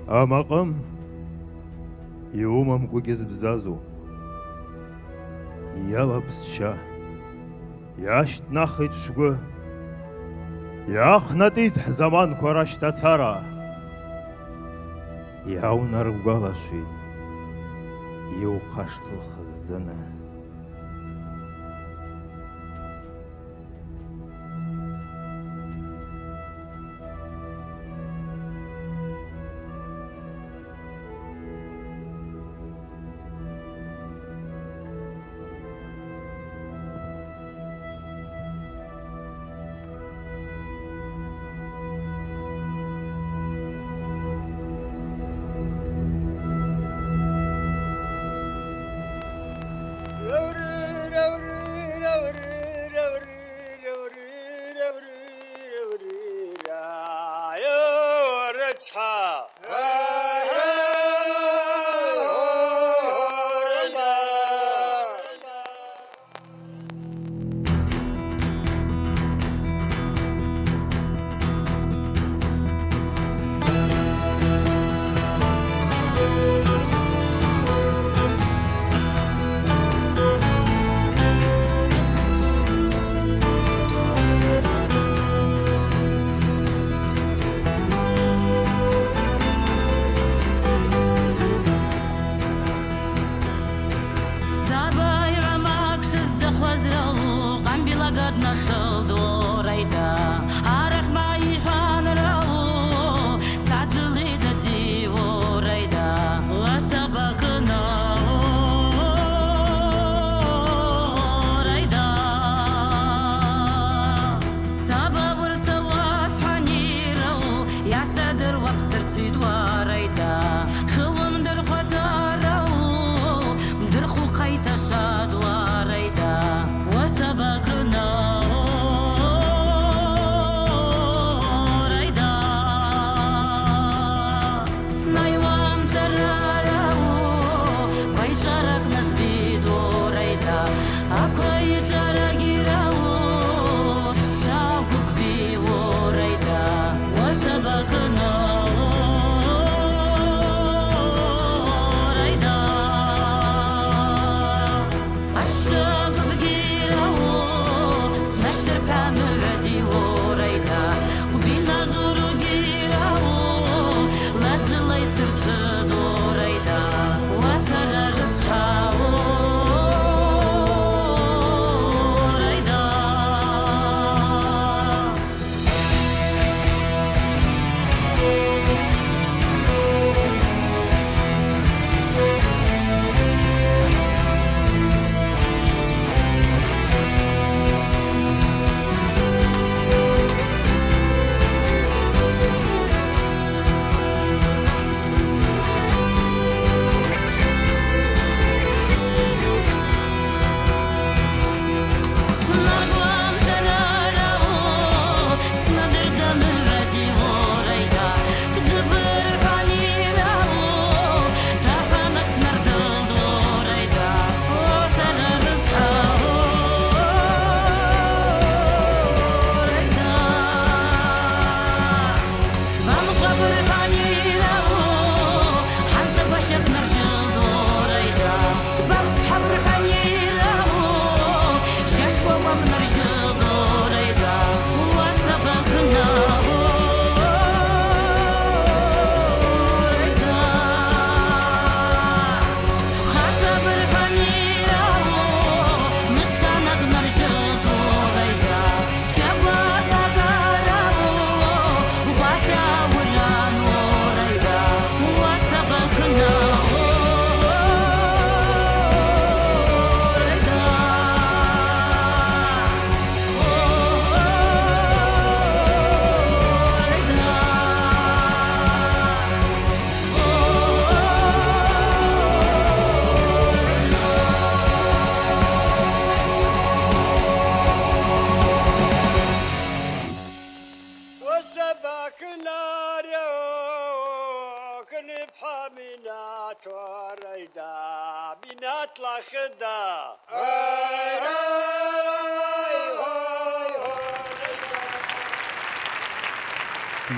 Амаҟым иумамкәагьы збзазу, иалаԥсшьа, иашьҭнахит шгәы, иаахнатит ҳзаманқәа рашьҭацара, иаунаргәалашәеит иухашҭлых ззаны.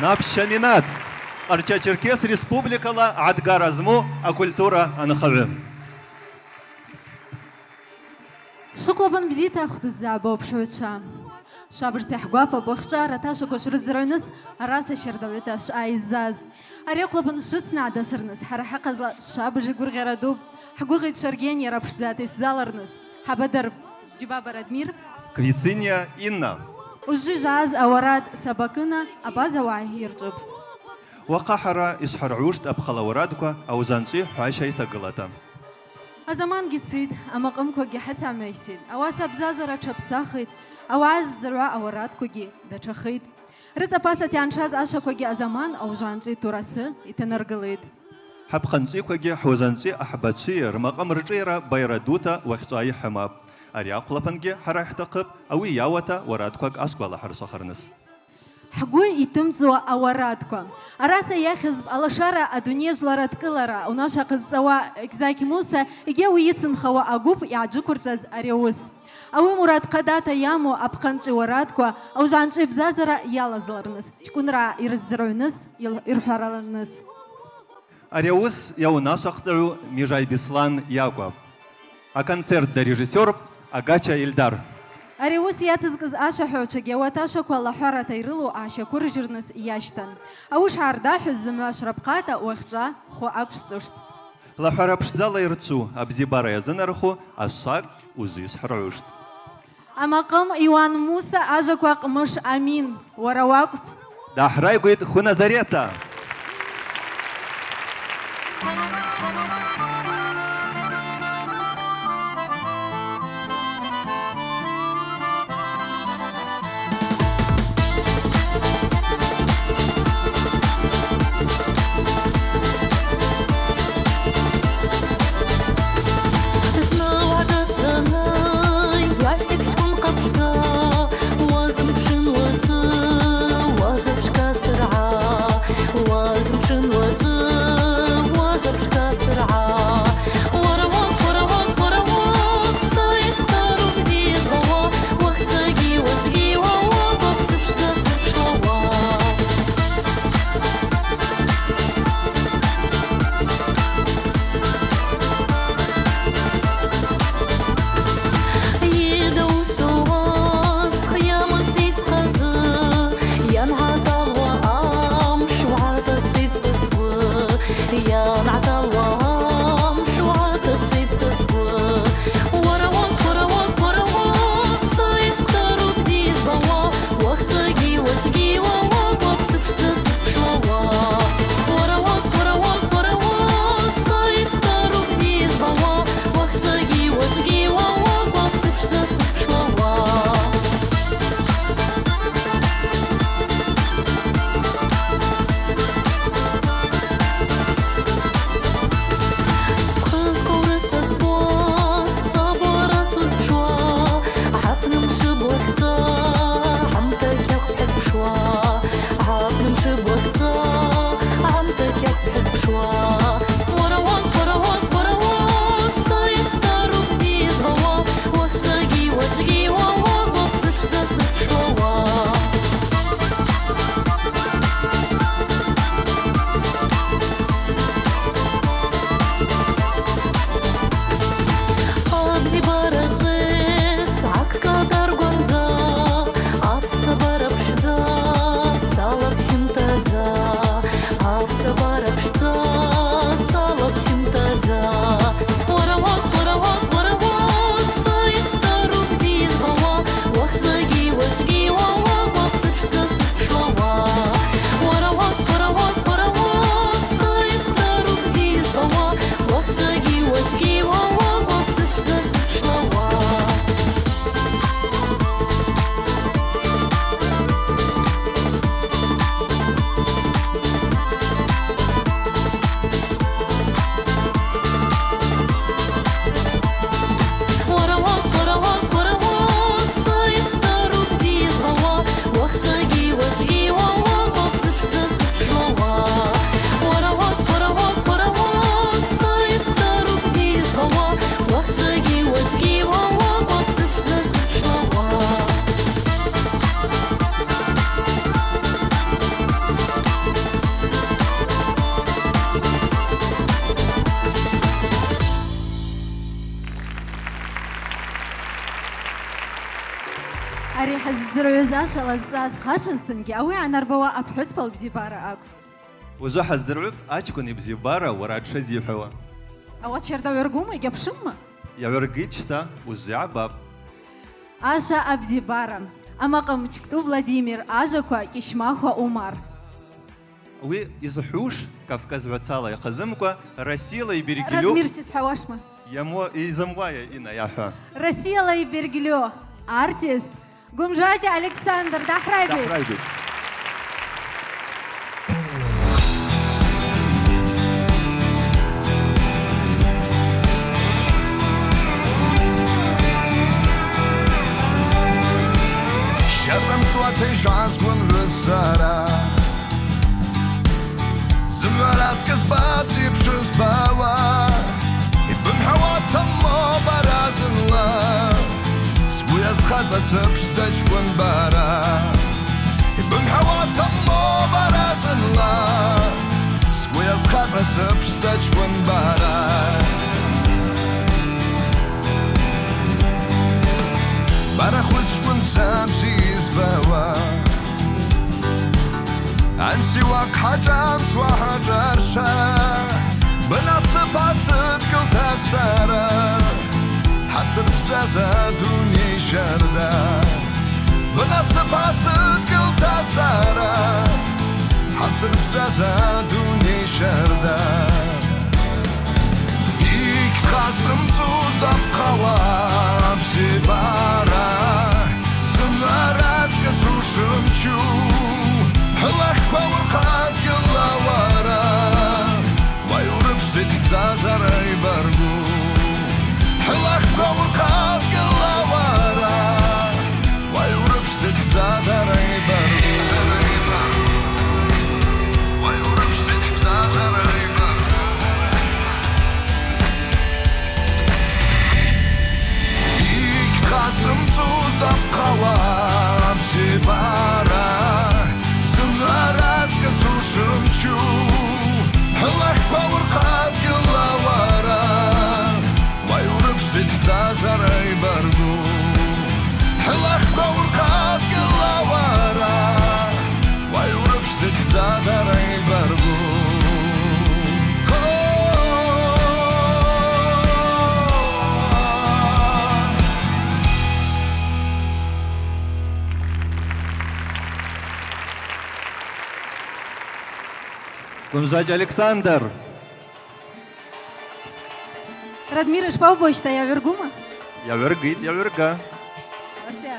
Напщаминат! Арча-Черкес республикала адгаразму акультура анхавим. شقلبن بزيتا خدو الزعبو بشوتشا شابرتي حقوافا بوخشارة تاشا كوش رزرونس راسا شردويتاش ايزاز اريقلبن شتنا دسرنس حرا حقزلا شابرجي قور غير دوب حقوقي تشارجين يرابش زاتيش زالرنس حبدر جبابا ردمير Квициния Инна. وجي جاز اوراد سباكنا ابازا واعي يرجب وقحرة إسحر عوشت أبخلا ورادكوا أو زانشي حاشي تقلتا. أزمان جتسيد أما قمكو جي حتى ميسيد أواسا بزازرة شبساخيد أو عز زروا أوراتكو جي دشخيد رتا باسا تيانشاز أشاكو جي أزمان أو جانجي توراسي يتنرقليد حب خنسيكوا جي حوزانشي أحباتشي رمقام رجيرا بيردوتا وخصاي حماب. أرياق لبنجي حراح تقب أو ياوتا ورادكوا أسقوالا حرصخرنس. حقوي يتمزوا أوراتكو أراسا ياخذ على شارع أدونيج لارد كلارا وناشا قزوا إكزاكي موسى يجيو يتسن خوا أقوب يعجوكورتاز أريوس أو مراد قداتا يامو أبقنجي وراتكو أو جانجي بزازرا يالا زلرنس تكون را يرزرونس يرحرالنس أريوس يو ناشخزعو ميجاي بيسلان ياقوب. أكونسرت دا ريجيسور أغاچا إلدار. أريوس ياتزقز آشا حوشك واتاشا كوالا حارة تيرلو آشا كورجرنس ياشتن أوش عرداحو الزمو أشربقاتا وخجا خو أكش سوشت لحرا بشزالا يرتسو أبزي بارا يزنرخو أشاق وزيس حروشت. أما قم إيوان موسى آجا كواق مش أمين ورواقب دا حراي قويت خو نظريتا. ҳаздырҩыз лаззаз ҟашазҭынгьы ауи иаанарбауа аԥҳәызба лыбзиабара акәын. Узы ҳаздырҩып аҷкәын ибзиабара уара дшазиҳәауа. Ауат шьардаҩыргома, егьаԥшымма? Иаҩыргеит шьҭа узиаабап. Аша абзиабара. Амаҟа Мчктәу Владимир, ажәақәа Кьышьмахәа Умар. Уи изҳәуш кавказҳәацала иахазымкәа Расиала ибергьльу Радмир сизҳәауашма? изымуа инаиаҳәа. Расиала ибергьльу артист Гәымжаҷа Александр даҳраигәеит. Даҳраигәеит. Шьарымҵуаҭеи шәаазгәынрысара зымҩаразкыз баӡеиԥшы збауа ибымҳәауа ҭаммо бара зынла сгәы иазхаҵа сыԥшӡа ҷкәын бара ибымҳәауа ҭаммо бара зынла сгәы иазхаҵа сыԥшӡа ҷкәын бара Барахуз ҷкәын сабжьы избауа Ансиуак ҳаҷамс уаҳаҷарша Бынасыԥ асыдкылҭа сара Ҳацырбзаза адунеи шьарда Бынасыԥ асыдкылҭа сара Ҳацырбзаза адунеи шьарда Иқьҟасымҵу запҟала абзиабара Зымҩаразкыз ушымчу Ҳлахьқәа урхаҵгьыла уара Уаҩ урыԥшӡеит ибзазара ибаргу Ҳлахьқәа урхаҵгьыла уара Уаҩ урыԥшӡеит ибзазара ибаргу Уаҩ урыԥшӡеит ибзазара ибаргу Иқьҟасымҵу запҟала абзиабара Зымҩаразкыз ушымчу Ҳлахьқәа урхаҵгьыла уара Уаҩ урыԥшӡеит ибзазара ибаргу Ҳлахьқәа урхаҵгьыла уара Уаҩ урыԥшӡеит ибзазара ибаргу Гәымжаҷ Александр. Радмир ишԥаубои иаҩыргома? Иаҩыргеит, иаҩырга. Асиа.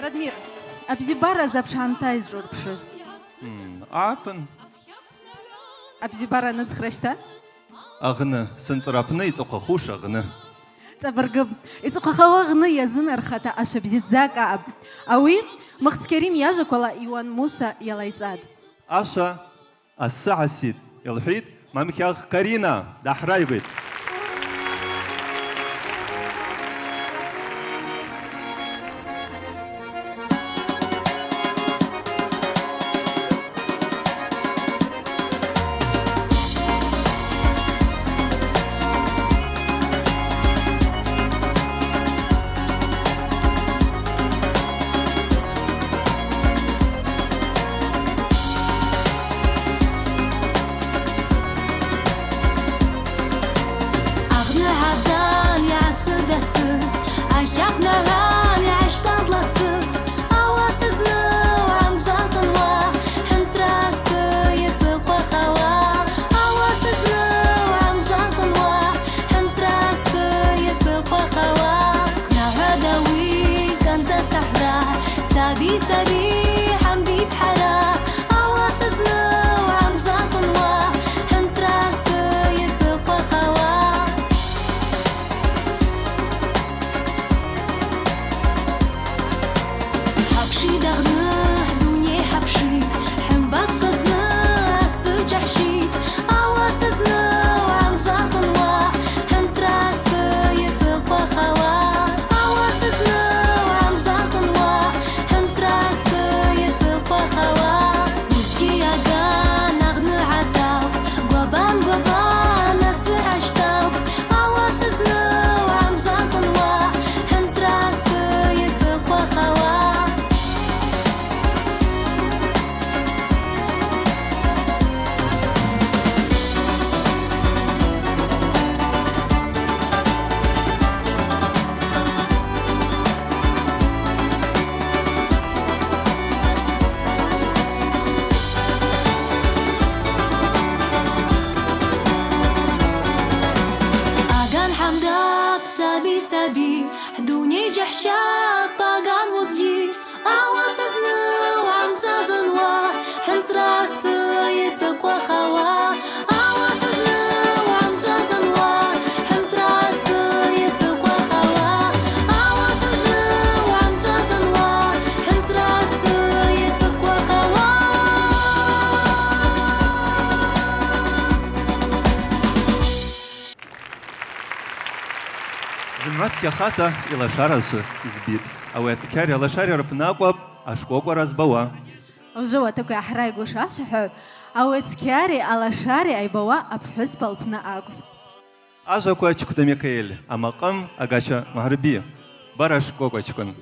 Радмир, абзиабара заԥш ҳамҭа изҿурԥшыз. Ааԥын. Абзиабара аныҵхра шьҭа? Аӷны, сынҵраԥны иҵыхәахуш аӷны. Ҵабыргып. Иҵыхәахауа аӷны иазынархата ашабзиҭӡак ааб. Ауи Мыхц Кьарим иажәақәала Иуан Муса иалаиҵат. Аша асы ҳасит илҳәит Мамхьах Карина даҳраигәеит. سبي دوني جحشا باقام وزلي أواسزنا وعم جاجنوا حنت راسي يتقوى خوا أواسزنا وعم جاجنوا حنت راسي يتقوى خوا أواسزنا وعم جاجنوا حنت راسي يتقوى خوا Зимацька хата і лошарас збит. А у ецкері лошарі рпнакваб, аж кого розбава. وجوا تكو أحرايقو شاشحو أو تكاري على شاري أي بوا أبحس بالبنا أقو Ажа куачкута Микаэль, а макам агача махарби. Бараш кокочкун.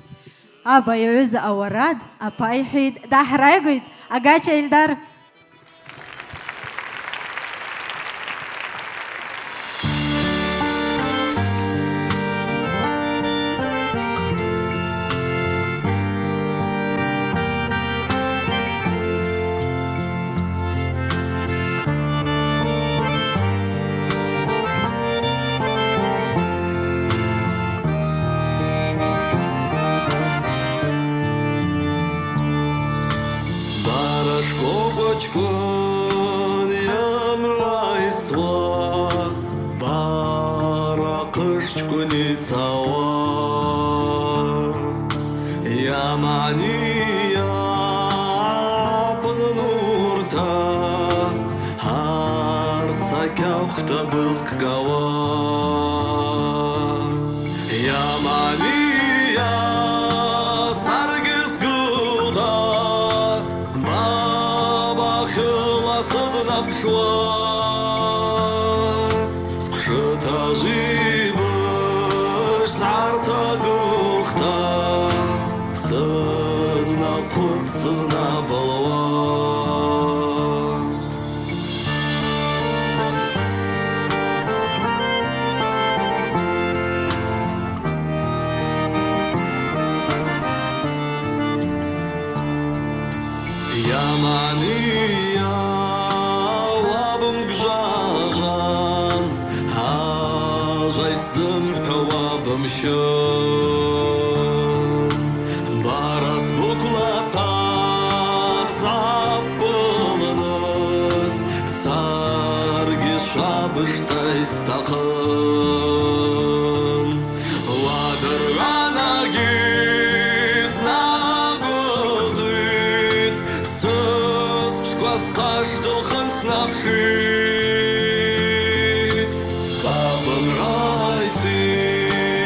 أبا يعز أوراد أبا يحيد دا أحرايقو أقاچا إلدار Barashkobachkon yamraiswa Barakashchkuni tsawa Yamaniya punurta Har sakyakhta bızkgawa Yamaniya sargızgılda Напшва, скшыта жибыш, сарта гухта, сызна пут, сызна балва. Ямания Гжажан, ажайсым кавабым шын. Барас буклата сапылыныз, сарги шабыштай стақын. Ладырғанагиз нағыдын, сыз қашқаштылқын снапшын. Babam raysit,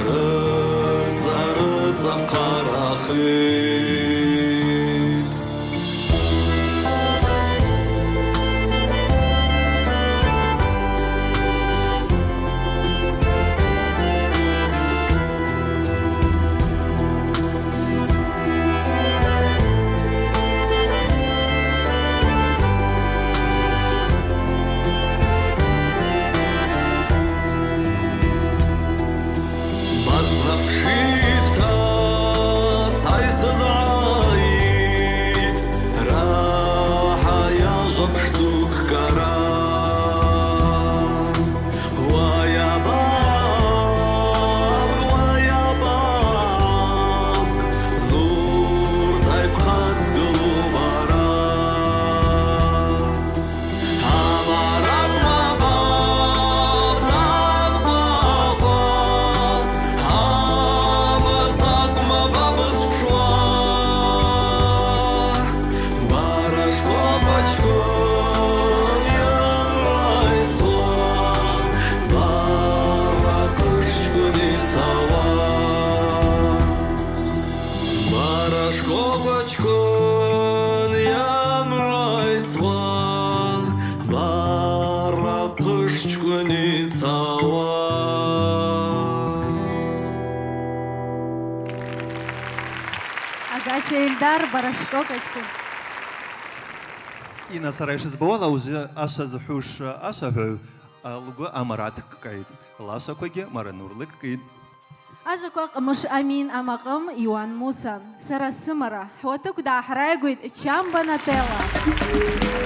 rıza rıza karahit. Агача Ильдар Барашкокочку. І на сарайши збивала уже аша захуш аша гу, лугу амарат кайд. Лаша коге маранурлик кайд. أجاكوك مش أمين أماقم إيوان موسى سارة السمرة حواتك دا حرايقويد اتشام بناتيلا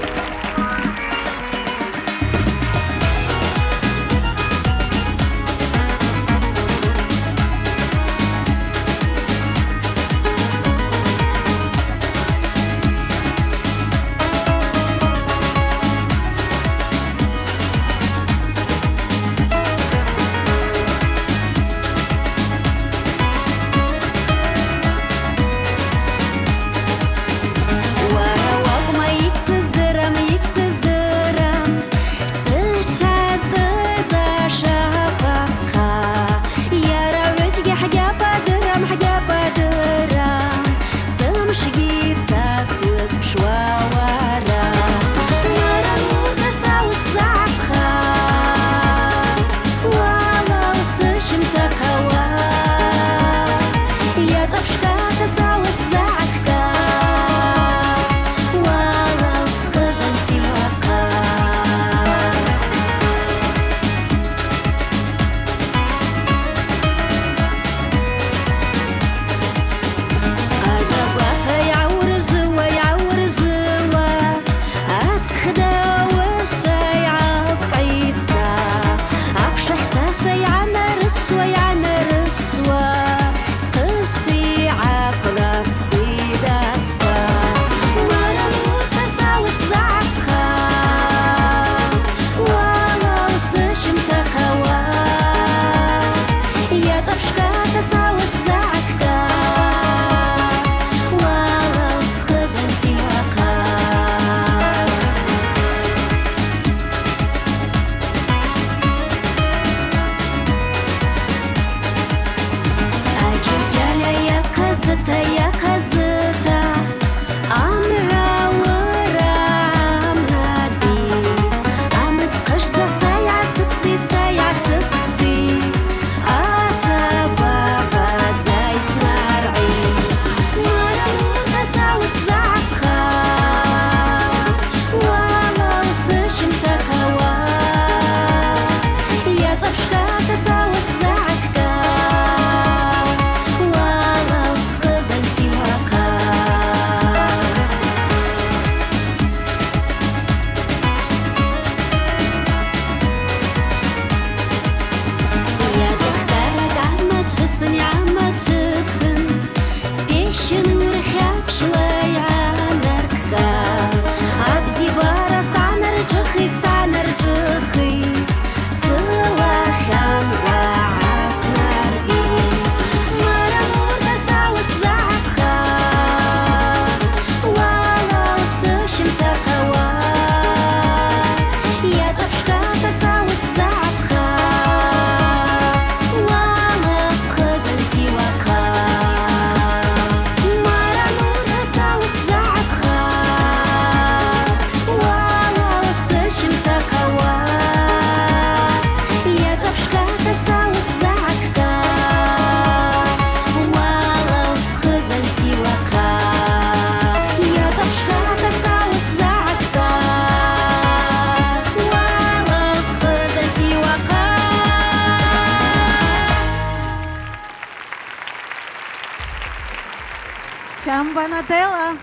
Чамбанателла.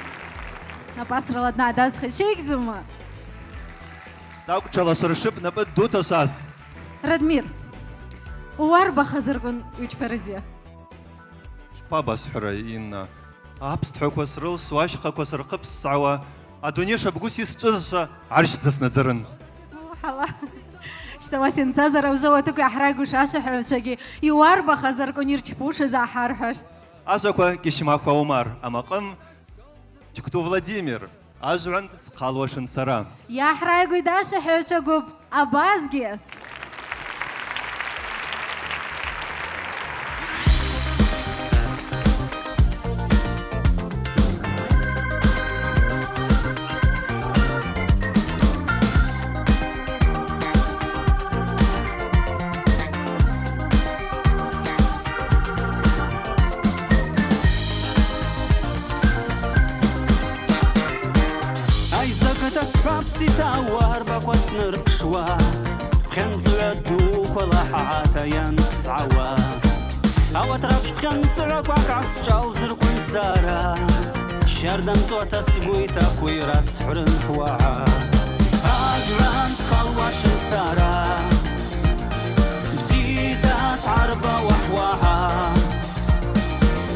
Напасрала одна дас хачейкзума. Даук чаласырышып напы дутасас. Радмир. Уарба хазыргун учферзе. Шпабас حرين أبست حكوس رلس واش حكوس رقبس سعوا أدوني شبقوسي ستجزا عرش تسنزرن. حلا. اشتواسين تزر وزوتك أحرقوا شاشة حوشجي يواربا خزركون يرتبوش زحار حشت. أزاكوا كيشما خومار أما قم تكتو فلاديمير أجرند سقالوشن سرا. يا أحرقوا داشة حوشجوب أبازجي. سيتاور باكوس نرقشوا خنت عدو ولا حاتا ينقص عوا أو ترفش خنت عقاك عسجال زرقون سارا شردم تو تسقوي تاكوي راس حرن حواها أجران تخلوش سارا بزيد أسعر بوحواها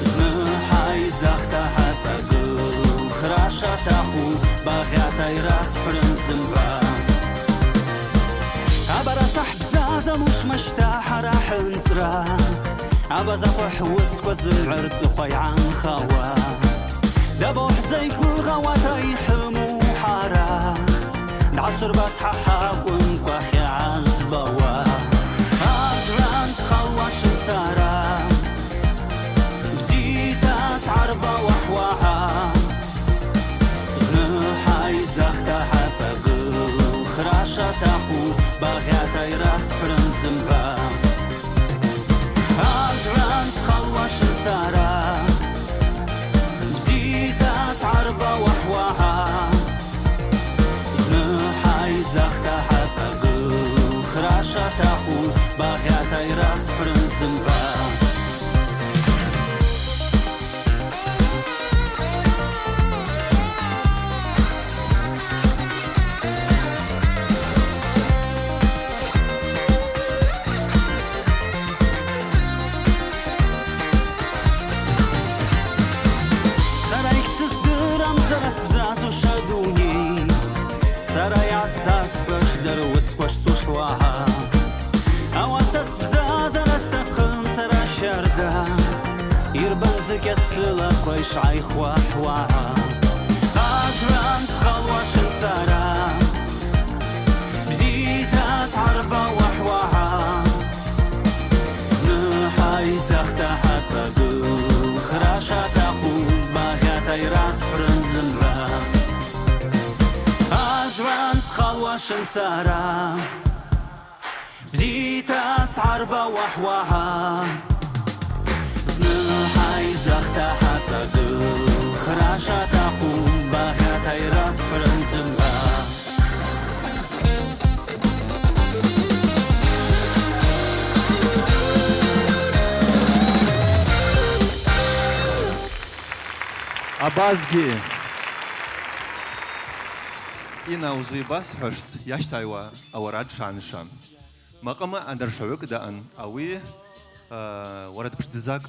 زنحاي زختها تقل خراشة تاخو باغياتي راس حرن زنبا أبرا صحب زازا مش مشتاح راح نزرا أبا زفح وسكو زمعر تخوي عن خوا دبوح زي كل غواتي حمو حارا العصر بس ححاكم كوخي عزبوا أجران تخوش نسارا بزيد أسعر بوحواها زنحاي زختها تقل خراشة تاخو باغياتي راس حرن زنبا أجران تخوش نسارا بزيد أسعر بوحواها زنحاي زختها تقل خراشة تاخو باغياتي راس حرن زنبا سراي عساس بشدر وسكوش سوشواها أواساس بزازر استقن سرا شردا يربنزك السلا كويش عيخوا حواها أجران تخلوش نسارا بزيد أسعر بوحواها زنحاي زختها تقل خراشة تاخو باغياتي راس حرن زنبا أجران تخلوش نسارا بزيت أسعر بوحواها زنحاي زختها تقل خراشة تاخو باغياتي راس حرن زنبا أبازجي إنا وزي باس حشت يشتايوا أوراد شانشام مقام أندر شوك دان أوي ورد بشتزاق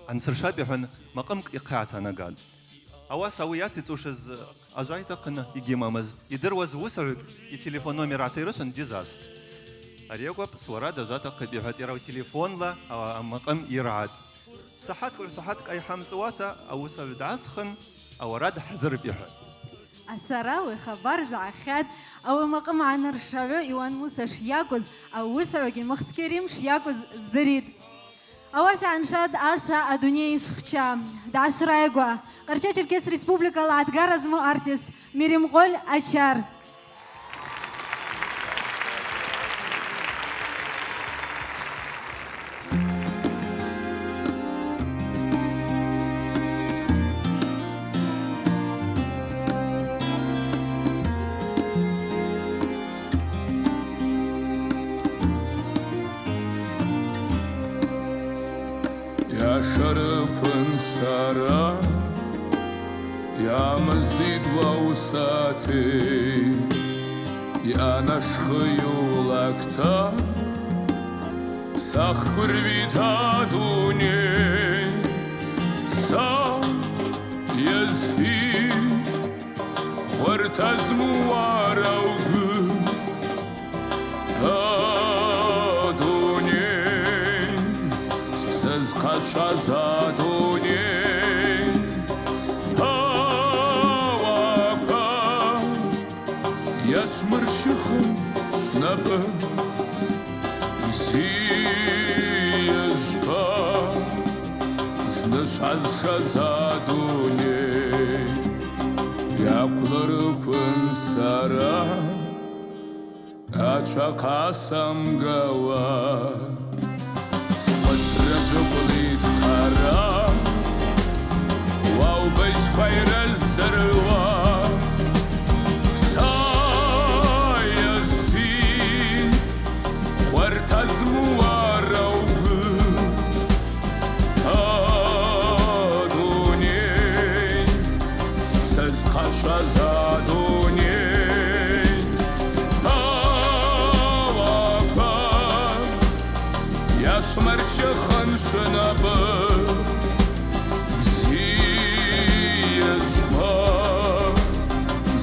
أنصر شابيحن مقام إقاعتنا قال أواس أوياتي توشز أجايتا قنا يجي مامز يدروز وسرق يتليفون نومير عطيرشن ديزاست أريقوا بسورة دجاتا قبيحت يراو تليفون لا أو مقام يرعاد صحتك أي حمزواتا أو سرد عسخن أو راد حزر بيحت السراوي خبر زعخاد أو مقام عن الرشاوي يوان موسى شياكوز أو وسعوكي مختكريم شياكوز زدريد أواس عنشاد آشا أدوني شخشا داش رايقوا قرشاش الكيس ريسبوبليكا لعتقار زمو أرتيست ميريم قول أشار Yaşarıpın sara Ямыздит ваусати Янашхыюлакта Сах курвита дуне Са езби Хвартазмуараугы Дуне Спсез хашаза дуне Ясмыршыхын шнапы Зиежба Знышазшаза дуней Яплары күн сара Ачақасам гава Спățrăgă pălit cara Уау бăși пайрă zărăva Azmuaraugu Adunei Spsez khashaza adunei Awaka Yashmar shekhan shnaba Ziyeshba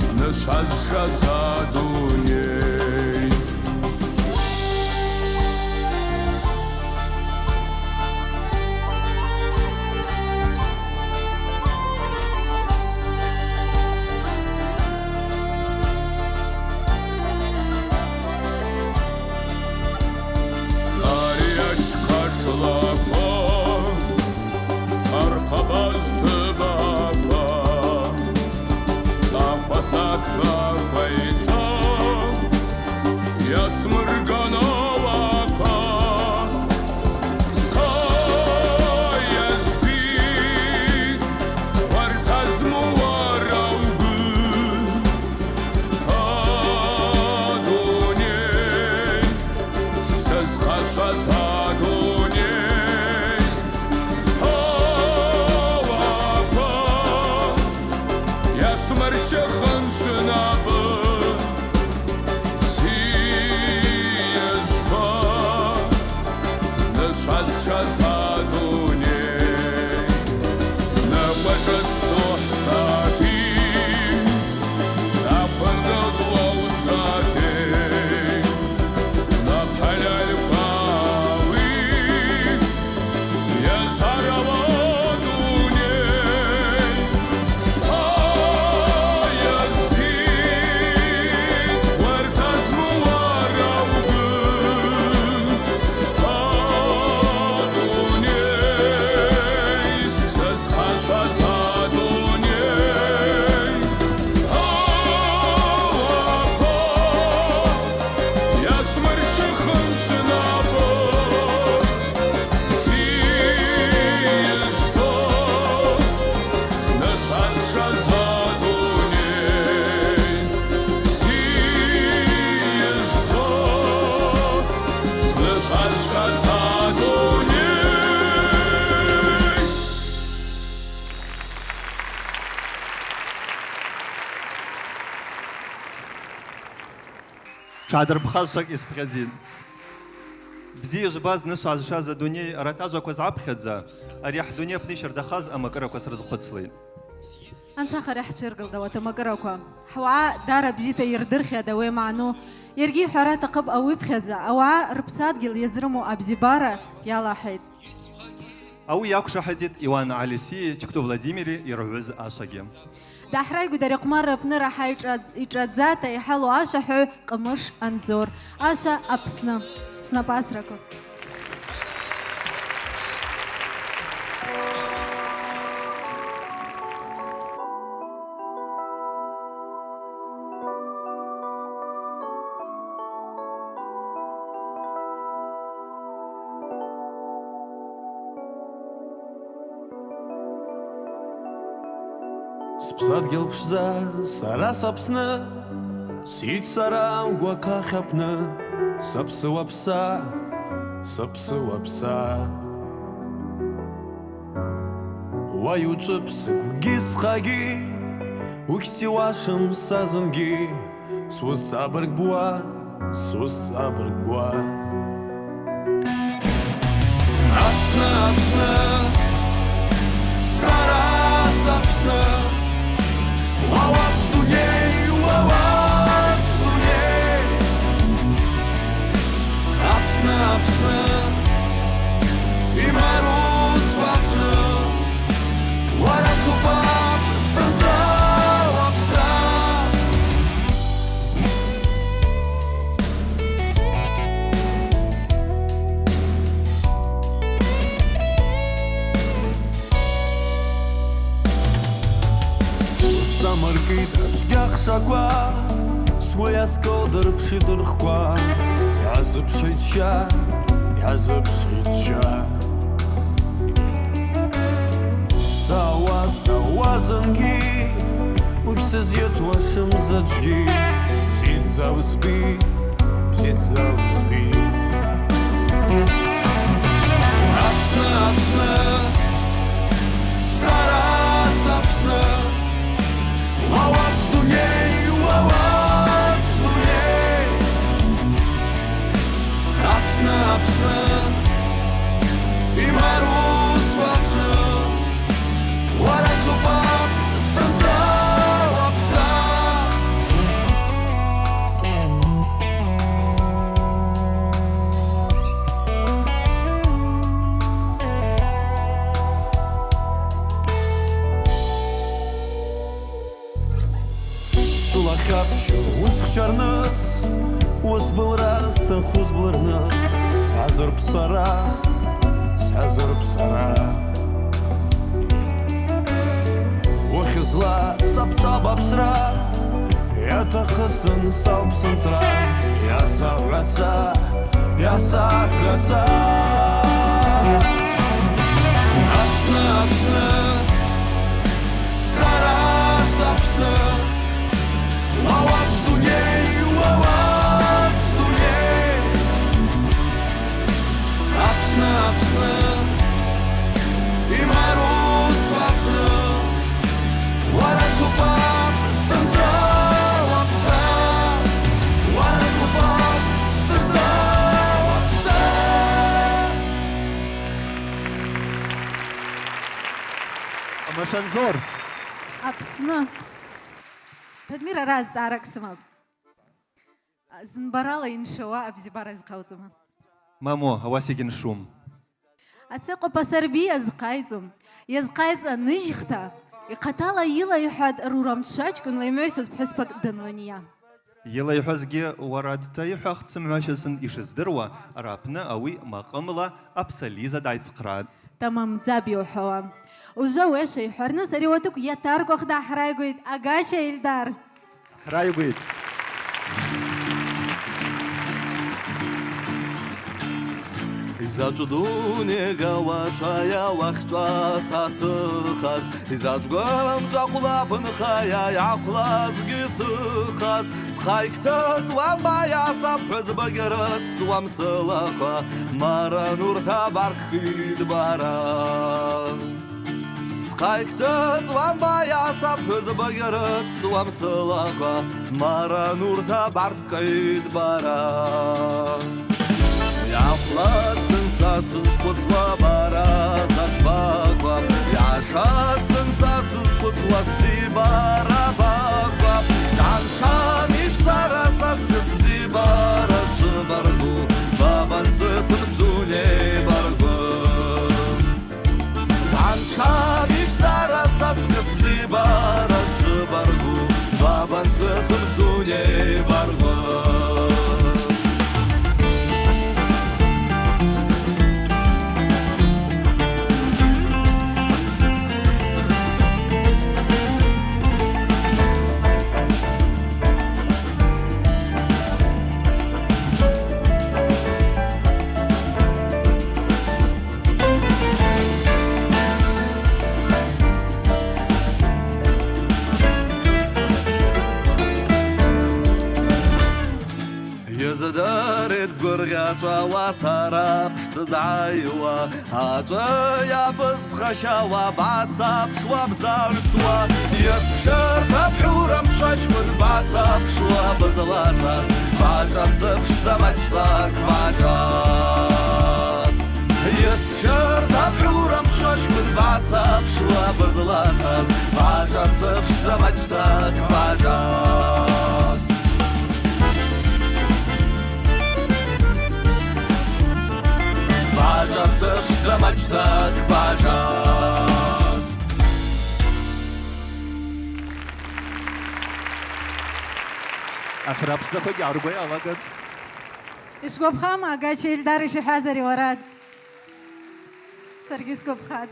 Znashaz shaza adunei Şlapa, arxabazdı baba Tapasakla fayca, yasmırgana vapa Sayezbi, vartazmu varavgı Aduney, spsez kaşaza Шмаршахан шнапы Зиежба Знышаз адуней Набажат сухсати Напандал ваусати Напаляль пави Язарава Шадр бхалшак испхадзин. Бзи жбаз нышаз шаза дуней ратажа коз абхадза. Арях дуня пнишер дахаз амакара коз разхудслин. أنشخ رح شرقل دوت مقرأكوا حواء دار بزيتا يردرخي دوي معنو يرجي حرات قب أو يبخذ أو ربسات قل يزرموا أبزبارة يلا حيد أو ياكش حديد إيوان عليسي تكتو فلاديميري يروز أشاجي دا حرايقو داريق مرة بنرا حيجاد ذاتا يحلو أشحو قمش أنزور أشا أبسنا شنا باسركو Спсадгьыл ԥшӡа сара саԥсны сиит сара гәақа хьаԥны саԥсыуа ԥса саԥсыуа ԥса уаҩ уҿы ԥсыгәгьы схагьы وكتي واشم سازنجي سوس صبرك بوا سوس صبرك بوا أبسنا أبسنا سارا سابسنا وواز دوني وواز دوني أبسنا أبسنا إماروس وابنا ورا سوباب سنزا وابسا Самаркит ашгах шаква Своя сколдыр пшидыр хква Язып шитша Сауа сауа занги Уйсыз етвашым заджги Птит завспит Апсна, апсна Сара сапсна Вавац дуней Апсна, апсна И марус вапна Вара супап санза вапса Стула хапшу усхчарныс Ус был раз, хуз блырныс Сазыр псара Охизла сапча бапсра Это хыстын салпсынтра Ясаграца Апсна, апсна Сара сапсна Вавац дуней Апсна, апсна И марус вапна Вара супап санза вапса Вара супап санза вапса Амашанзор. Аԥсны. Радмир араз ҵаарак сымам. Зынбарала иншауа абзибара зҟауҵома. Мамо, авасигин шум. Ацеҟәаԥа сарби иазҟаиҵом. Иазҟаиҵа ныжьхта. Иҟатала илаиҳәад рурамҽаҷкәынла имҩасыз ԥҳәысԥак дынлыниа. Илаиҳәазгьы уара дҭаиҳәахт сымҩашьазын ишыздыруа, ара аԥны ауи маҟымла аԥсализа дааицҟраад. Тамамӡаб иуҳәауа. Ужа уеша иҳәарныс ари уаҭык иаҭаргәах дааҳраигоит Агача Ельдар. Ҳраигәеит. Изаҿдунега уаҽая уахҿа сасыхаз Изаҿгәымҿа ҟәлаԥынхая иаақәлазгьы сыхаз Схы икҭыҵуам аиаса ԥҳәызбагьы рыцҵуам сылақәа Маран урҭ абаркхеит бара Схы икҭыҵуам аиаса ԥҳәызбагьы рыцҵуам сылақәа Маран урҭ абаркхеит бара Иаахәлазтын са сызхәыцуа бара заҵәбақәа Иаашазтын са сызхәыцуа сбзиабара бақәа Даншамиш сара саԥсхьыс бзиабара сшыбаргу Бабан сыцым сунеибаргу Даншамиш сара саԥсхьыс бзиабара сшыбаргу Бабан сыцым сунеибаргу Езыдырит гәырӷьаҵәауа сара ԥшӡаҩуа аҿы иабыз ԥхашьауа бацаԥшуа бзаҩсуа Иазԥшырҭа Забачцак бажас Есть черта плюром шошкут бацак Шла базласас Бажас Забачцак бажас Бажас Забачцак бажас أخراب سخوي عربي على قد إشكوب خامة قاچ إلدار شي حازري وراد سرگيس كوب خاد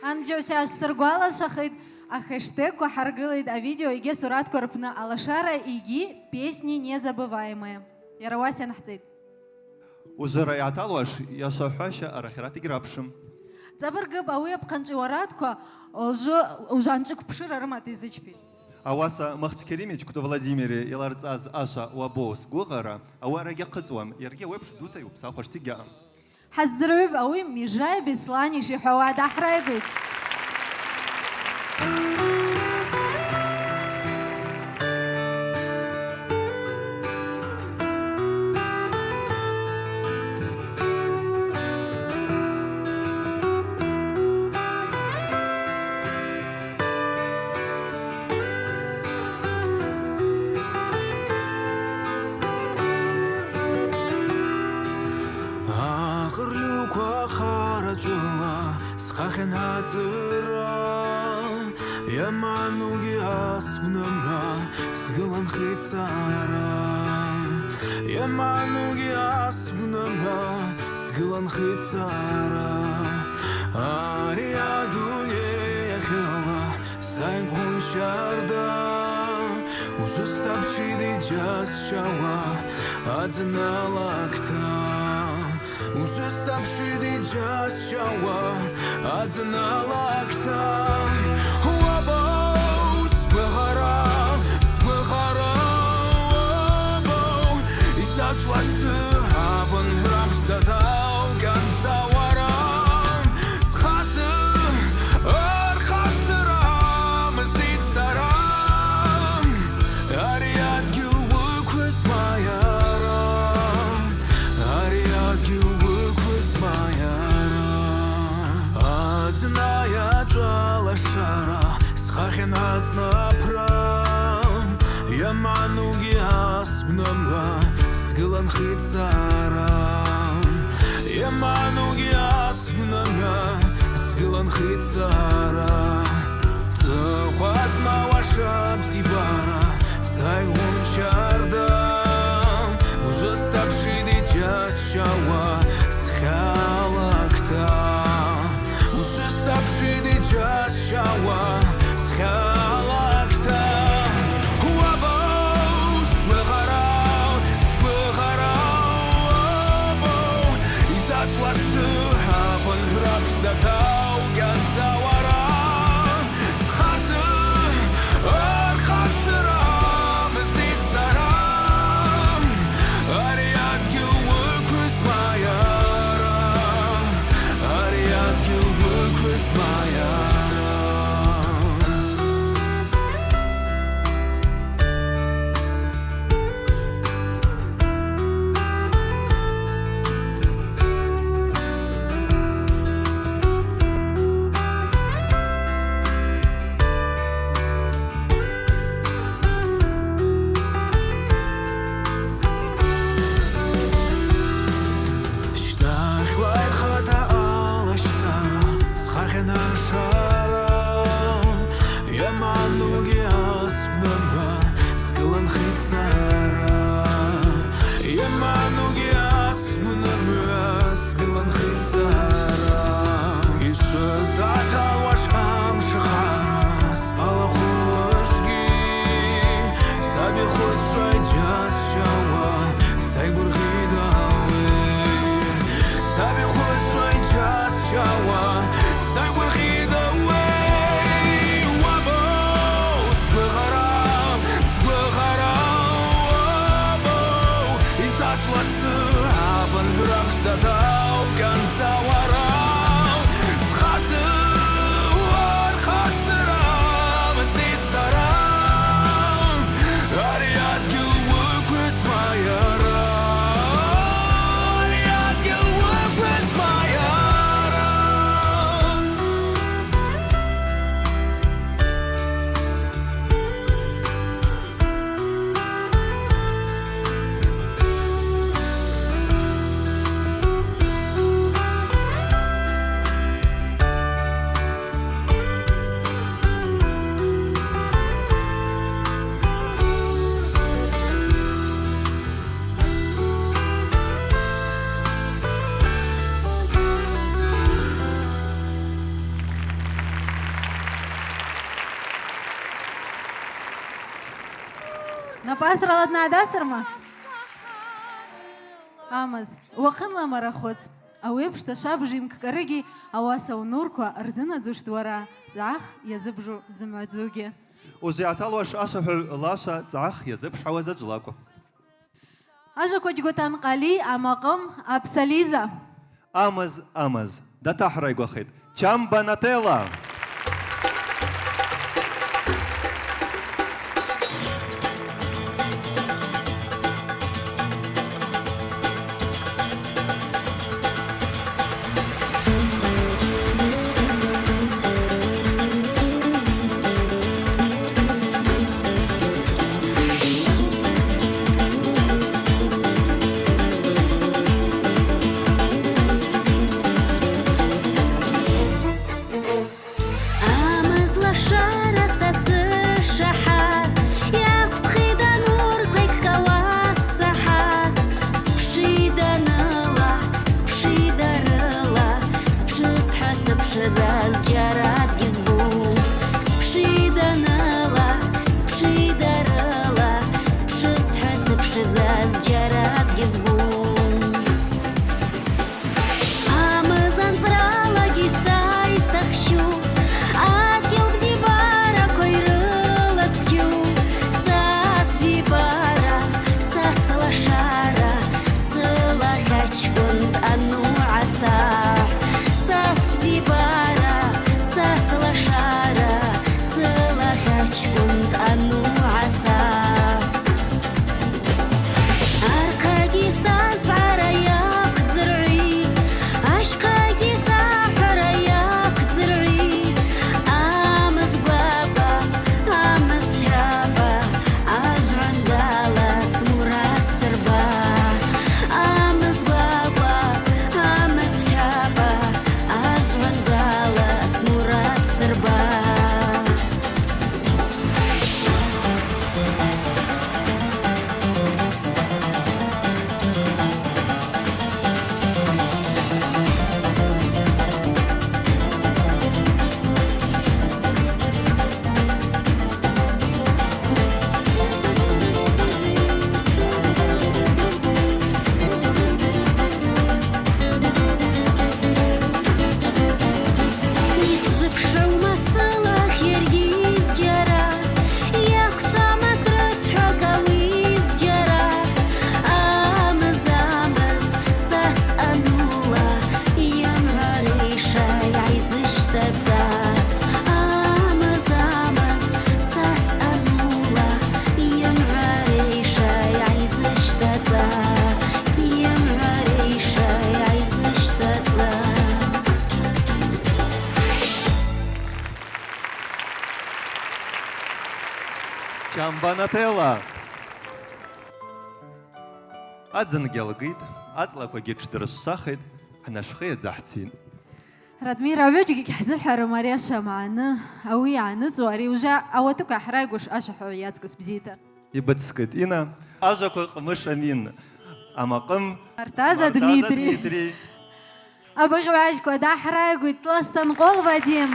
أن جو چاش سرگوالا شخيد хэштег وحرقليد видео иге сурат корпна алашара иги песни незабываемые. Яравася нахцит. وزرا يعتالوش يا صحاشة أرخيرات يقربشم Забыргып ауя бқанчы варатко ужанчык пшыр армат изычпи. أواسا مخت كريميج كتو فلاديميري يلارت أز أشا وبوس غوغرا أو رجع قزوم يرجع ويبش دوتا يوبساخوش تيجا حزرب أوي ميجاي بسلاني شي حواد أحرايبي. Ямануги асмнамга сгылан хитсарам Ямануги асмнамга сгылан хитсарам Ария дуне хела сайгун шарда Уже ставший час шава адналакта Уже ставший час шава адналакта Schwarze haben Ramstadau ganz saueram Schasse Khatsaram Zdit saram Ariad Guluk was my aram Ariad Guluk was my aram Adnaya Jala Shara Schachin Adnapram Yamanugi Asmnamga Сгылан хитсарам Ямануги асмнамга Сгылан хитсарам Тхуазма ваша бзибара Сайгун чардам Уже ставший час шава Схалакта Уже ставший час шава Схалакта Ratau ganz saueram Schasse Khatsaram Zdit saram Ariad Guluk was my aram Ariad Guluk was my aram Auf ganz saueram Schasse Khatsaram Zdit saram Ariad Guluk was my aram Напасрала днадасырма? Амаз, уахынла марахоц. Ауеиԥш даҽа бжеимккарыгьы ауаса унурқәа рзынаӡушт уара, ҵаах иазыбжу зымҩаӡугьы. Узиаҭалуаш асаҳәаҩ ласа ҵаах иазыԥшҳауаз аӡәлакәа. Ажақәа џьгәаҭанҟали, амаҟым, аԥсализа. Амаз, даҭаҳраигәахеит. Чамбанатела! Чамбанатела! Аӡынгьы алгеит, аҵлақәагьы ҽдырссахит, ҳнашхеи аӡаҳцин. Радмир, аҩыџьегьы ҳзыҳәарым ари ашамааны, ауи иааныҵуа, ари ужьа ауатыкәа ҳраигәыш ашаҳәаҩ иаҵкыс бзиа. Ибыцкит, Ина, ажақәа ҟамыш Амин, амаҟым Артаза Дмитрий, абыӷьҩажьқәа даҳраигәит Тластанҟол Вадим.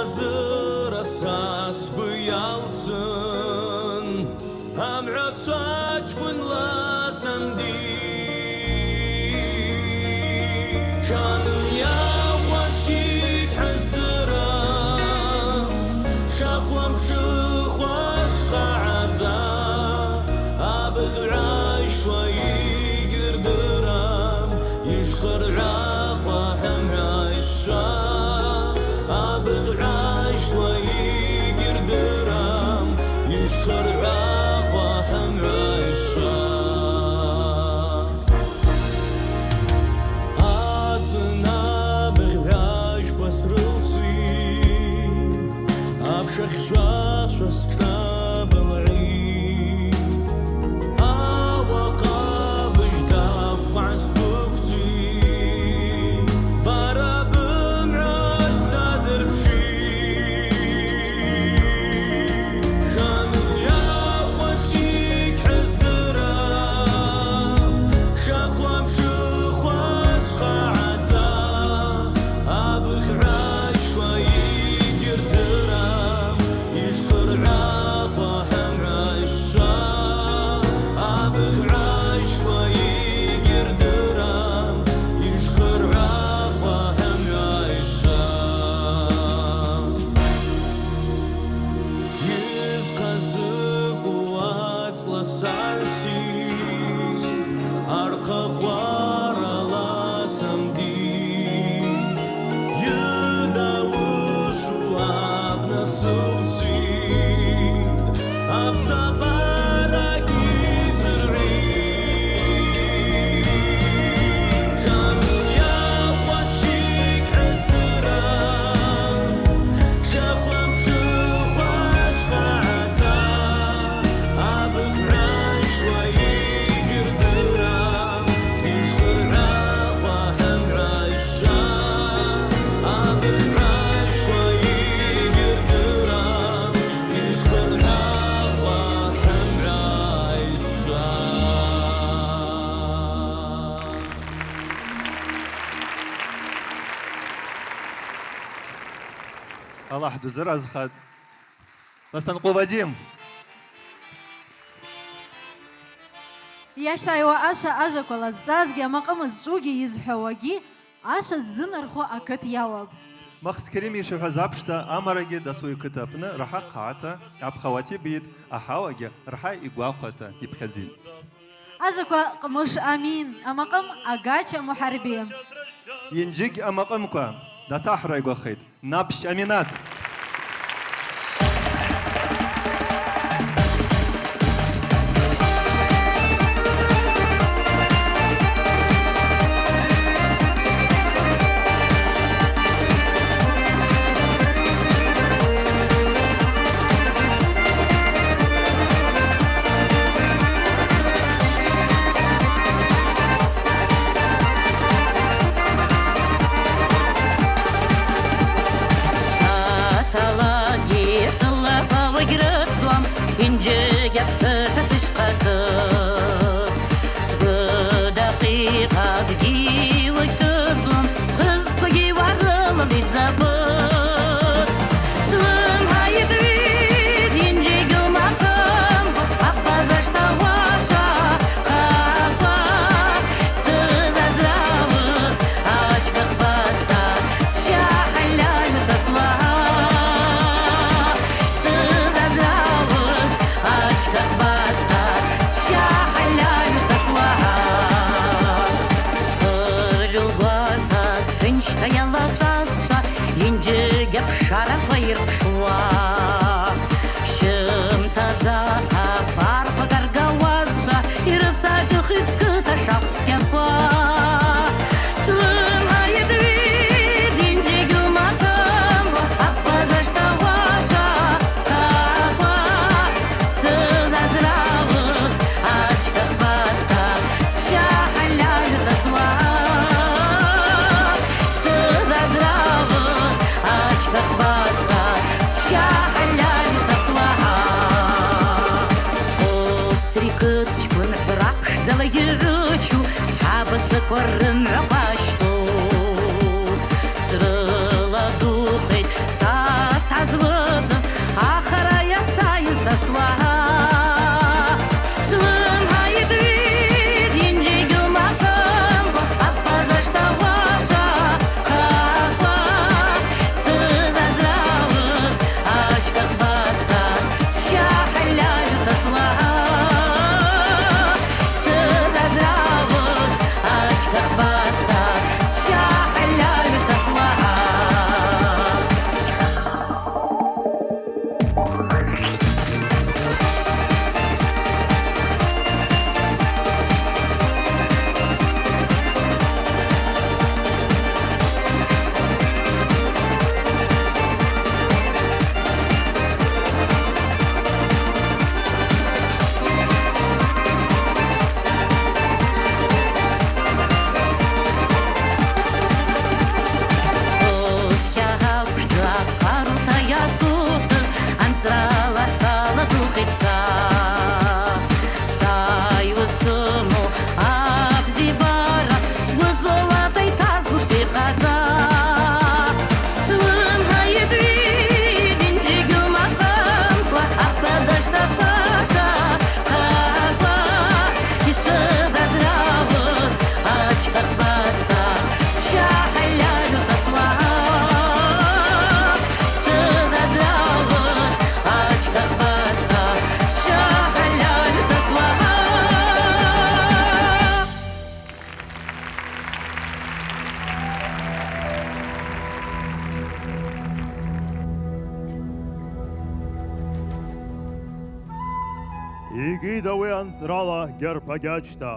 Hazır asas bu yalsın Hamrot يشخر عاقوة هم عيشة عادنا بغلاش بسرلسي أبشخ جاش وسكنا بالعين أوقع بجداب وعسبوكسي برا بمعاش تادر بشي شان يا خوشكيك حزرا شاقلا بشوخ واسقاعتا أبخ عاش ويقر درام يشكر عاقوة هم عيشة أبخ عاش ويقر درام يشكر عاقوة هم عيشة يزقزق واتلا سارسي أرقى ورا سمدي يداوش وابنا سوسي أبصبارك يزرعي جامي يا وشيك حزرام شغلم شوف واشقعتا أبك عاش ويقر درام يشغل عاقوة هم عيشة أبك عاش ويقر درام يشغل عاقوة هم عيشة الله حدو زر خد نستنقو Вадим. Иашьҭааиуа аша ажақәа лазҵазгьы амаҟымыз зҿугьы изҳәауагьы аша ззынархо ақыҭ иауап. مخص كريمي شوف زابشتا أمرجي دسوي كتابنا راح قاعتا أبخواتي بيت أحاوجي راح يقاقتا يبخزين Ажақәа ҟмыш амин, амаҟым агача муҳарби. ينجيك أمقمكا دا تحرى يقاخيت نبش أمينات Коррым рабашту срыла духет сас азвыцыз ахара ясайын сасваха слым хайт вид енжегі мақым аппазашта ваша қақпа сыз азравыз ачқақ баста шахаляю сасваха сыз азравыз ачқақ баста Игида уи анҵрала гьарԥагьаҷта.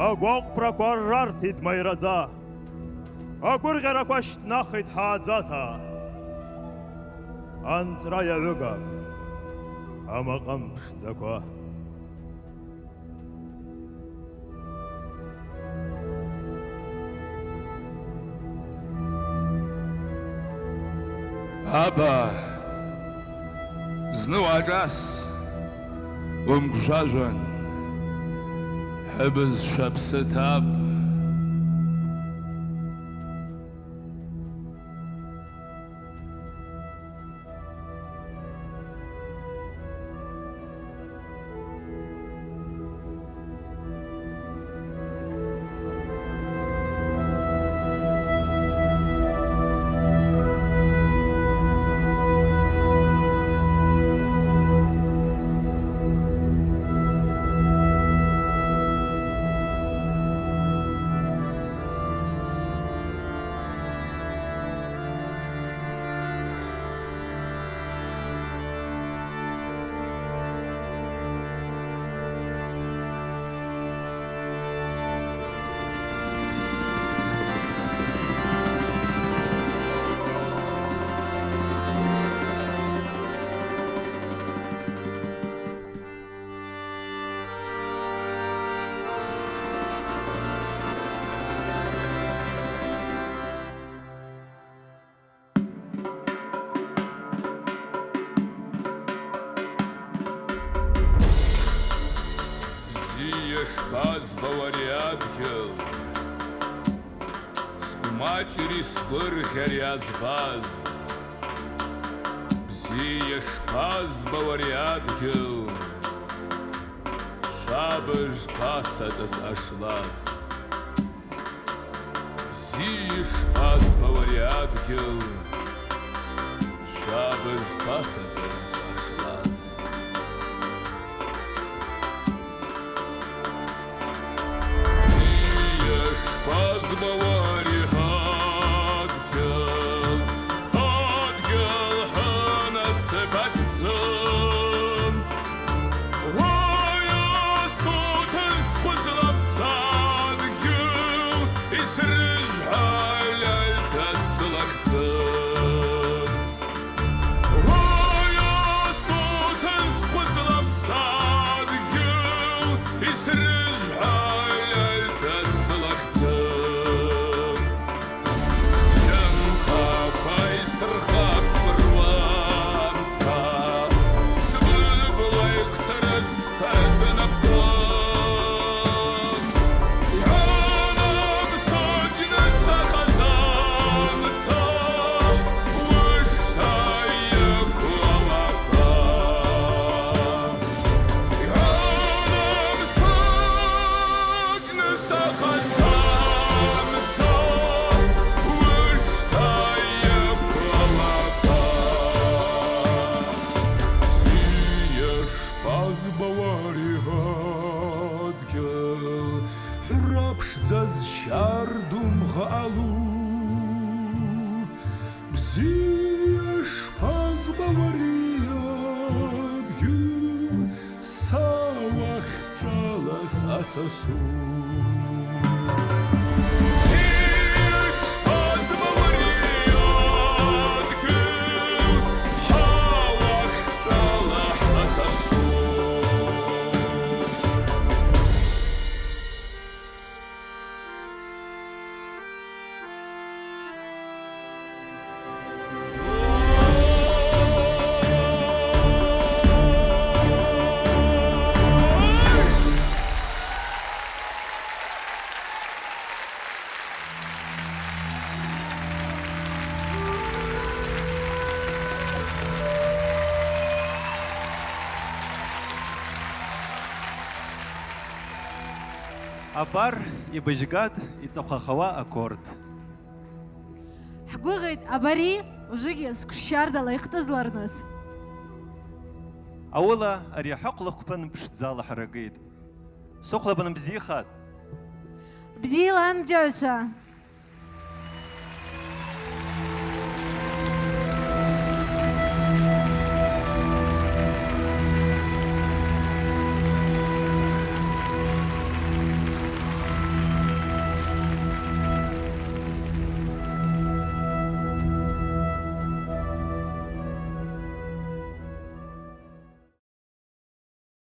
Агәаҟәрақәа рарҭеит маираӡа. Агәырӷьарақәа шьҭнахит ҳааӡата. Анҵра иаҩыгап амаҟам ԥшӡақәа. Аба, зны уаҿас, умгәжәажәан, ҳыбызшәа ԥсы ҭап. Базбауари адгьыл, сгәмаҷри сгәырӷьари азбаз. Бзиа шԥазбауари адгьыл, шабыж ԥасатәыс ашлаз. Бзиа шԥазбауари адгьыл, шабыж ԥасатәыс ашлаз. Пазбавари адгьыл, адгьыл ҳанасыԥаҭӡам. Уаҩы суҭын схәыцлап садгьыл, исрыжҳалальҭа сылахӡам. Уаҩы суҭын схәыцлап садгьыл, исрыжҳалальҭа сылахӡам. Абар ибыжьгат иҵахәахауа акорд. Ҳгәыӷит абари ужыгьы сгәшьардала ихҭызларныс. Аула ари аҳаҟәла хәԥын ԥшӡала ҳаракит. Сыхәлабан бзиахат. Бзиала анбџьаҩцәа.